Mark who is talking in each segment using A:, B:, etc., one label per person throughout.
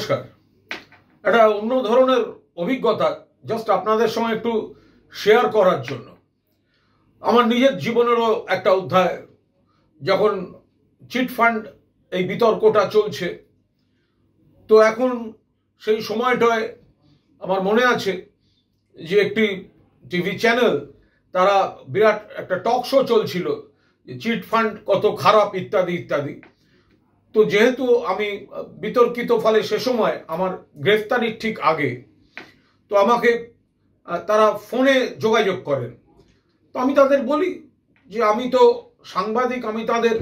A: নমস্কার। একটা অন্য ধরনের অভিজ্ঞতা জাস্ট আপনাদের সঙ্গে একটু শেয়ার করার জন্য। আমার নিজের জীবনেরও একটা অধ্যায়, যখন চিটফান্ড এই বিতর্কটা চলছে, তো এখন সেই সময়টায় আমার মনে আছে যে একটি টিভি চ্যানেল, তারা বিরাট একটা টক শো চলছিল, চিটফান্ড কত খারাপ ইত্যাদি ইত্যাদি। তো যেহেতু আমি বিতর্কিত, ফলে সে সময় আমার গ্রেফতারির ঠিক আগে, তো আমাকে তারা ফোনে যোগাযোগ করেন। তো আমি তাদের বলি যে আমি তো সাংবাদিক, আমি তাদের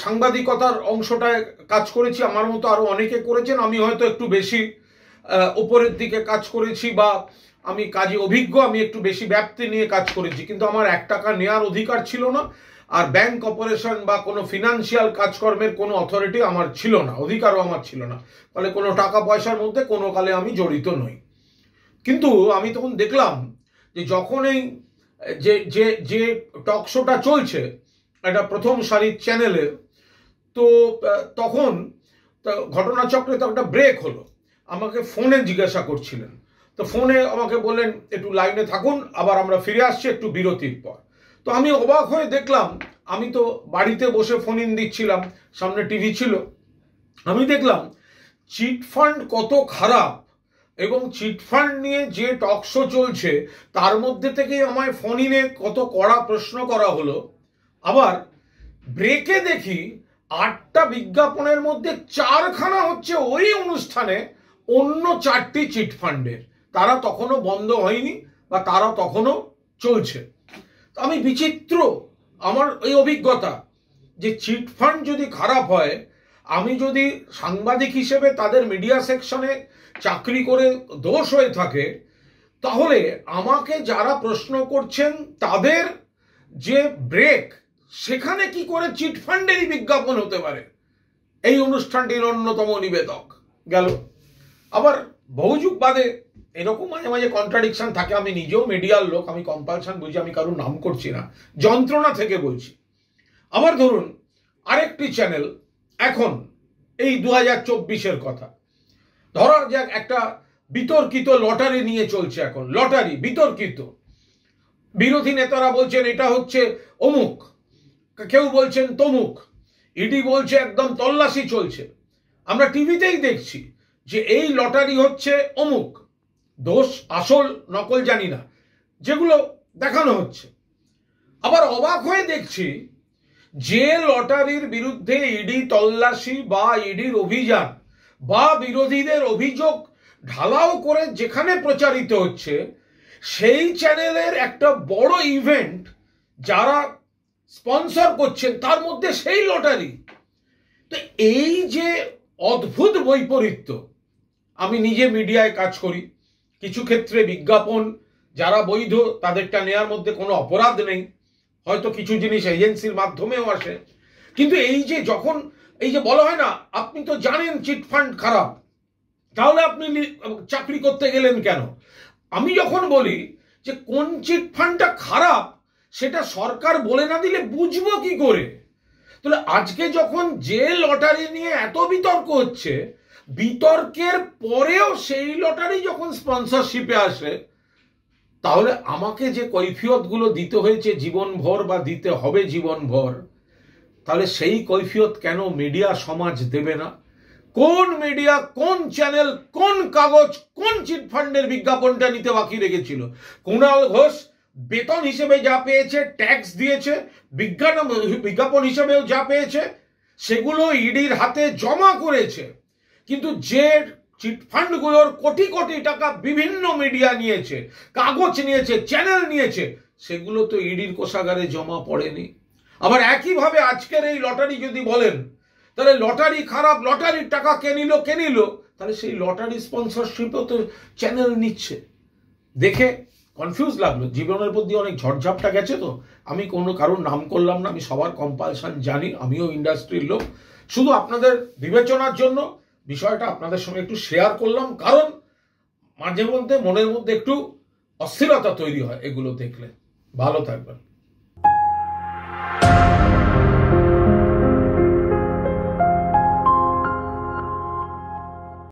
A: সাংবাদিকতার অংশটায় কাজ করেছি, আমার মতো আরও অনেকে করেছেন, আমি হয়তো একটু বেশি উপরের দিকে কাজ করেছি বা আমি কাজে অভিজ্ঞ, আমি একটু বেশি ব্যাপ্তি নিয়ে কাজ করেছি, কিন্তু আমার 1 টাকা নেওয়ার অধিকার ছিল না, আর ব্যাংক অপারেশন বা কোনো ফিনান্সিয়াল কাজকর্মের কোনো অথরিটি আমার ছিল না, অধিকারও আমার ছিল না, ফলে কোনো টাকা পয়সার মধ্যে কোনো কালে আমি জড়িত নই। কিন্তু আমি তখন দেখলাম যে যখন এই যে যে যে টক শোটা চলছে একটা প্রথম সারির চ্যানেলের, তো তখন ঘটনাচক্রে তো একটা ব্রেক হলো, আমাকে ফোনে জিজ্ঞাসা করছিলেন, তো ফোনে আমাকে বললেন একটু লাইনে থাকুন, আবার আমরা ফিরে আসছি একটু বিরতির পর। তো আমি অবাক হয়ে দেখলাম, আমি তো বাড়িতে বসে ফোন ইন দিচ্ছিলাম, সামনে টিভি ছিল, আমি দেখলাম চিটফান্ড কত খারাপ এবং চিটফান্ড নিয়ে যে টক শো চলছে তার মধ্যে থেকেই আমায় ফোন ইনে কত কড়া প্রশ্ন করা হলো। আবার ব্রেকে দেখি 8টা বিজ্ঞাপনের মধ্যে 4খানা হচ্ছে ওই অনুষ্ঠানে অন্য 4টি চিটফান্ডের, তারা তখনও বন্ধ হয়নি বা তারা তখনও চলছে। আমি বিচিত্র আমার এই অভিজ্ঞতা যে চিটফান্ড যদি খারাপ হয়, আমি যদি সাংবাদিক হিসেবে তাদের মিডিয়া সেকশনে চাকরি করে দোষ হয়ে থাকে, তাহলে আমাকে যারা প্রশ্ন করছেন তাদের যে ব্রেক, সেখানে কি করে চিটফান্ডেরই বিজ্ঞাপন হতে পারে? এই অনুষ্ঠানটির অন্যতম নিবেদক গেল। আবার বহু যুগ বাদে এরকম মাঝে মাঝে কন্ট্রাডিকশন থাকে, আমি নিজেও মিডিয়ার লোক, আমি কম্পালশন বুঝি, আমি কারোর নাম করছি না, যন্ত্রণা থেকে বলছি। আবার ধরুন আরেকটি চ্যানেল, এখন এই 2024-এর কথা ধরা যাক, একটা বিতর্কিত লটারি নিয়ে চলছে, এখন লটারি বিতর্কিত, বিরোধী নেতারা বলছেন এটা হচ্ছে অমুক, কেউ বলছেন তমুক, ইডি বলছে একদম তল্লাশি চলছে, আমরা টিভিতেই দেখছি যে এই লটারি হচ্ছে অমুক, দোষ আসল নকল জানি না, যেগুলো দেখানো হচ্ছে। আবার অবাক হয়ে দেখছি যে লটারির বিরুদ্ধে ইডি তল্লাশি বা ইডির অভিযান বা বিরোধীদের অভিযোগ ঢালাও করে যেখানে প্রচারিত হচ্ছে, সেই চ্যানেলের একটা বড় ইভেন্ট যারা স্পন্সর করছেন তার মধ্যে সেই লটারি। তো এই যে অদ্ভুত বৈপরীত্য, আমি নিজে মিডিয়ায় কাজ করি, কিছু ক্ষেত্রে বিজ্ঞাপন যারা বৈধ তাদেরটা নেওয়ার মধ্যে কোনো অপরাধ নেই, হয়তো কিছু জিনিস এজেন্সির মাধ্যমেও আসে, কিন্তু এই যে যখন এই যে বলা হয় না, আপনি তো জানেন চিটফান্ড খারাপ, তাহলে আপনি চাকরি করতে গেলেন কেন? আমি যখন বলি যে কোন চিটফান্ডটা খারাপ, সেটা সরকার বলে না দিলে বুঝবো কি করে? তাহলে আজকে যখন যে লটারি নিয়ে এত বিতর্ক হচ্ছে, বিতর্কের পরেও সেই লটারি যখন স্পন্সরশিপে আসে, তাহলে আমাকে যে কৈফিয়তগুলো দিতে হয়েছে জীবনভর বা দিতে হবে জীবনভর, তাহলে সেই কৈফিয়ত কেন মিডিয়া সমাজ দেবে না? কোন মিডিয়া, কোন চ্যানেল, কোন কাগজ কোন চিটফান্ডের বিজ্ঞাপনটা নিতে বাকি রেখেছিল? কুণাল ঘোষ বেতন হিসেবে যা পেয়েছে, ট্যাক্স দিয়েছে, বিজ্ঞাপন হিসেবেও যা পেয়েছে, সেগুলো ইডির হাতে জমা করেছে। কিন্তু যে চিটফান্ডগুলোর কোটি কোটি টাকা বিভিন্ন মিডিয়া নিয়েছে, কাগজ নিয়েছে, চ্যানেল নিয়েছে, সেগুলো তো ইডির কোষাগারে জমা পড়েনি। আবার একইভাবে আজকের এই লটারি যদি বলেন, তাহলে লটারি খারাপ, লটারির টাকা কে নিল, তাহলে সেই লটারি স্পন্সরশিপও তো চ্যানেল নিচ্ছে। দেখে কনফিউজ লাগলো, জীবনের প্রতি অনেক ঝড়ঝাপটা গেছে। তো আমি কোনো কারোর নাম করলাম না, আমি সবার কম্পালশন জানি, আমিও ইন্ডাস্ট্রির লোক, শুধু আপনাদের বিবেচনার জন্য বিষয়টা আপনাদের সঙ্গে একটু শেয়ার করলাম, কারণ মাঝে মধ্যে মনের মধ্যে একটু অস্থিরতা তৈরি হয় এগুলো দেখলে। ভালো থাকবেন।